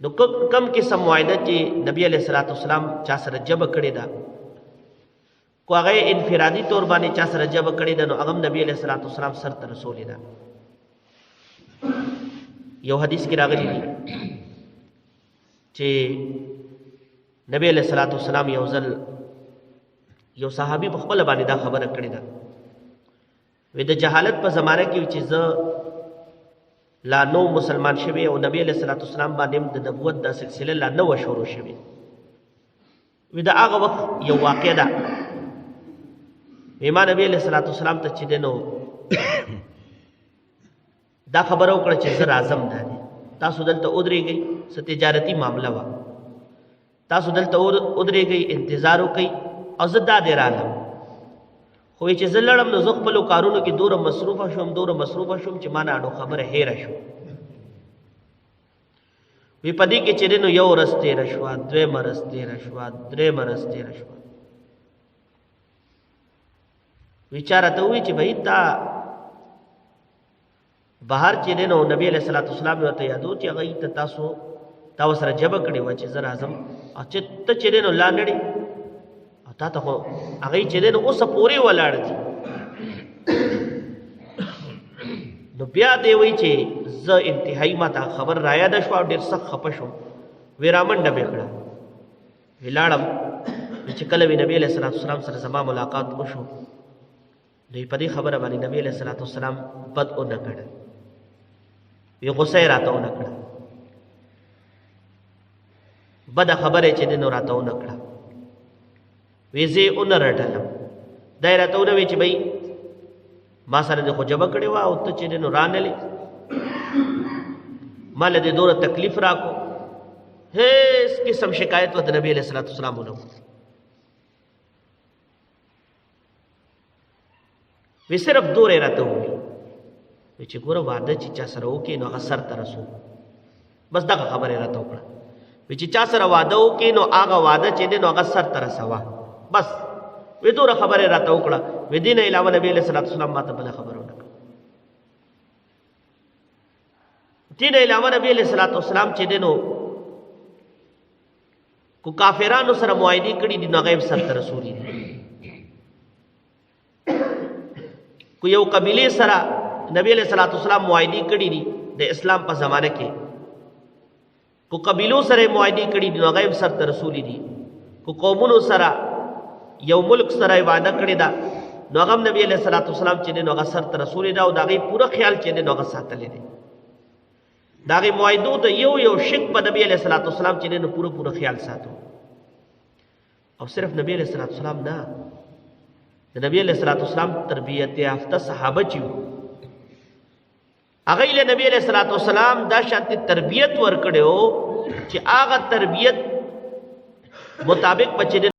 نو کم قسم معاهده چې نبی علیہ الصلوۃ والسلام چا سره جبه کړی دا کو هغه انفرادي تور باندې چا سره جبه کړی دا نو هغه نبی علیہ الصلوۃ والسلام سره ته رسول دا یو حدیث کې راغلی دی چې نبی علیہ الصلوۃ والسلام یو ځل یو صحابي په خپل باندې دا خبره کړې ده وې د جهالت په زمانه کې چې زه لا نو مسلمان شوی او نبی علیہ الصلوۃ والسلام باندې د نبوت د سلسله لا نو شروع شوی وې دا هغه وخت یو واقعه ده ایمان نبی علیہ الصلوۃ والسلام ته چې دنو دا خبرو کړ چې زه راځم ده تاسو دلته ودرېږئ څه تجارتي معاملہ وا تاسو دلته ودرېږئ انتظار وکئ او زه دا دی راغلم خو چې زه لړم نو زه خپلو کارونو کې دوره مصروفه شوم چې ما نه اډو خبره هېره شو وی په دې کې چې نو یو ورځ تېره شوه دویمه ورځ تېره شوه درېیمه ورځ تېره شوه وی چا راته ووایي چې بهي تا بهر چې دی نو نبی علیہ الصلوۃ والسلام ورته یادو چې هغه ته تاسو تا ورسره جبه کړې وه چې زه راځم او چې ته چې دی نو لا نړې او تا ته خو هغه چې دی نو اوسه پورې ولاړ دي نو بیا دی وایي چې زه انتهایي ما ته خبر رایاده شوه او ډېر سخت خفه شوم وی رامنډه مې کړه وی لاړم چې کله وی نبی علیہ الصلوۃ والسلام سره زما ملاقات وشو دوی په دې خبره باندې نبی علیہ الصلوۃ والسلام بد ونه کړ وی غصه راته ونه کړ بد خبره چې دینو راته ونه کړ وی زه اون رټلم دای راته ونه وی چې بھائی ما سره د خو جبه کړي وا او ته چې دینو رانلې مال دې دوره تکلیف راکو هیڅ قسم شکایت وته نبی علیہ الصلوۃ والسلام ونه وی صرف دوره راته وی چې ګوره واده چې چا سره وکې نو هغه سر ته رسو بس دغه خبره راته وکړه چې چا سره واده وکې نو هغه واده چې دی نو هغه سر ته رسوه بس وی دوره خبره راته وکړه وی دې نه علاوه نبی علیہ الصلوۃ والسلام ماته بله خبره ونه کړه دې نه علاوه نبی علیہ الصلوۃ والسلام چې دی نو کو کافرانو سره معاهدې کړي دي نو هغه یې سر ته رسولي دي کو یو قبیله سره نبی علیہ الصلوۃ والسلام معاهدې کړي دي د اسلام په زمانه کې کو قبیلو سره معاهدې کړي دي نو هغه یې سر ته رسولي دي کو قومونو سره یو ملک سره وعده کړی دا نو هغه نبی علیہ الصلوۃ والسلام چې نو هغه سر ته رسولي دا او دا غي پوره خیال چې نو هغه ساتلې دي دا غي معاهدو د یو شک په نبی علیہ الصلوۃ والسلام چې نو پوره خیال ساتو او صرف نبی علیہ الصلوۃ والسلام نه د نبی علیہ الصلوۃ والسلام تربیت یافته صحابه چې هغه له نبی علیہ الصلوۃ والسلام دا شانتي تربیت ورکړو چې هغه تربیت مطابق بچی